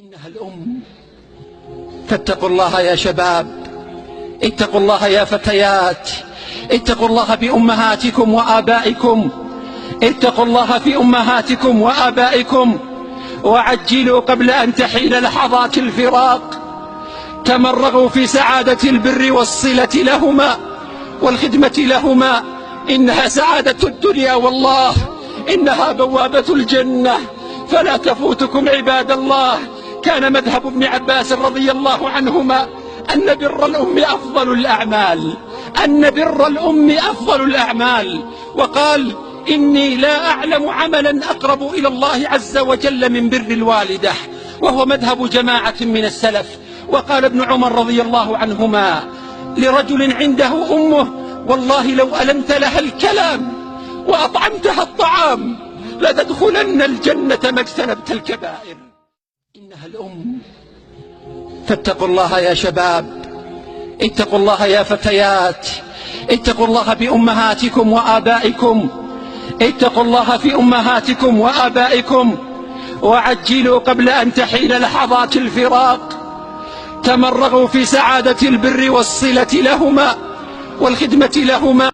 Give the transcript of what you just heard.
إنها الأم، فاتقوا الله يا شباب، اتقوا الله يا فتيات، اتقوا الله بأمهاتكم وآبائكم، اتقوا الله في أمهاتكم وآبائكم، وعجلوا قبل أن تحين لحظات الفراق. تمرغوا في سعادة البر والصلة لهما والخدمة لهما، إنها سعادة الدنيا، والله إنها بوابة الجنة، فلا تفوتكم عباد الله. كان مذهب ابن عباس رضي الله عنهما أن بر الأم أفضل الأعمال، أن بر الأم أفضل الأعمال، وقال: إني لا أعلم عملا أقرب إلى الله عز وجل من بر الوالدة، وهو مذهب جماعة من السلف. وقال ابن عمر رضي الله عنهما لرجل عنده أمه: والله لو ألنت لها الكلام وأطعمتها الطعام لتدخلن الجنة ما اجتنبت الكبائر. إنها الأم، فاتقوا الله يا شباب، اتقوا الله يا فتيات، اتقوا الله بأمهاتكم وآبائكم، اتقوا الله في أمهاتكم وآبائكم، وعجلوا قبل أن تحين لحظات الفراق. تمرغوا في سعادة البر والصلة لهما والخدمة لهما.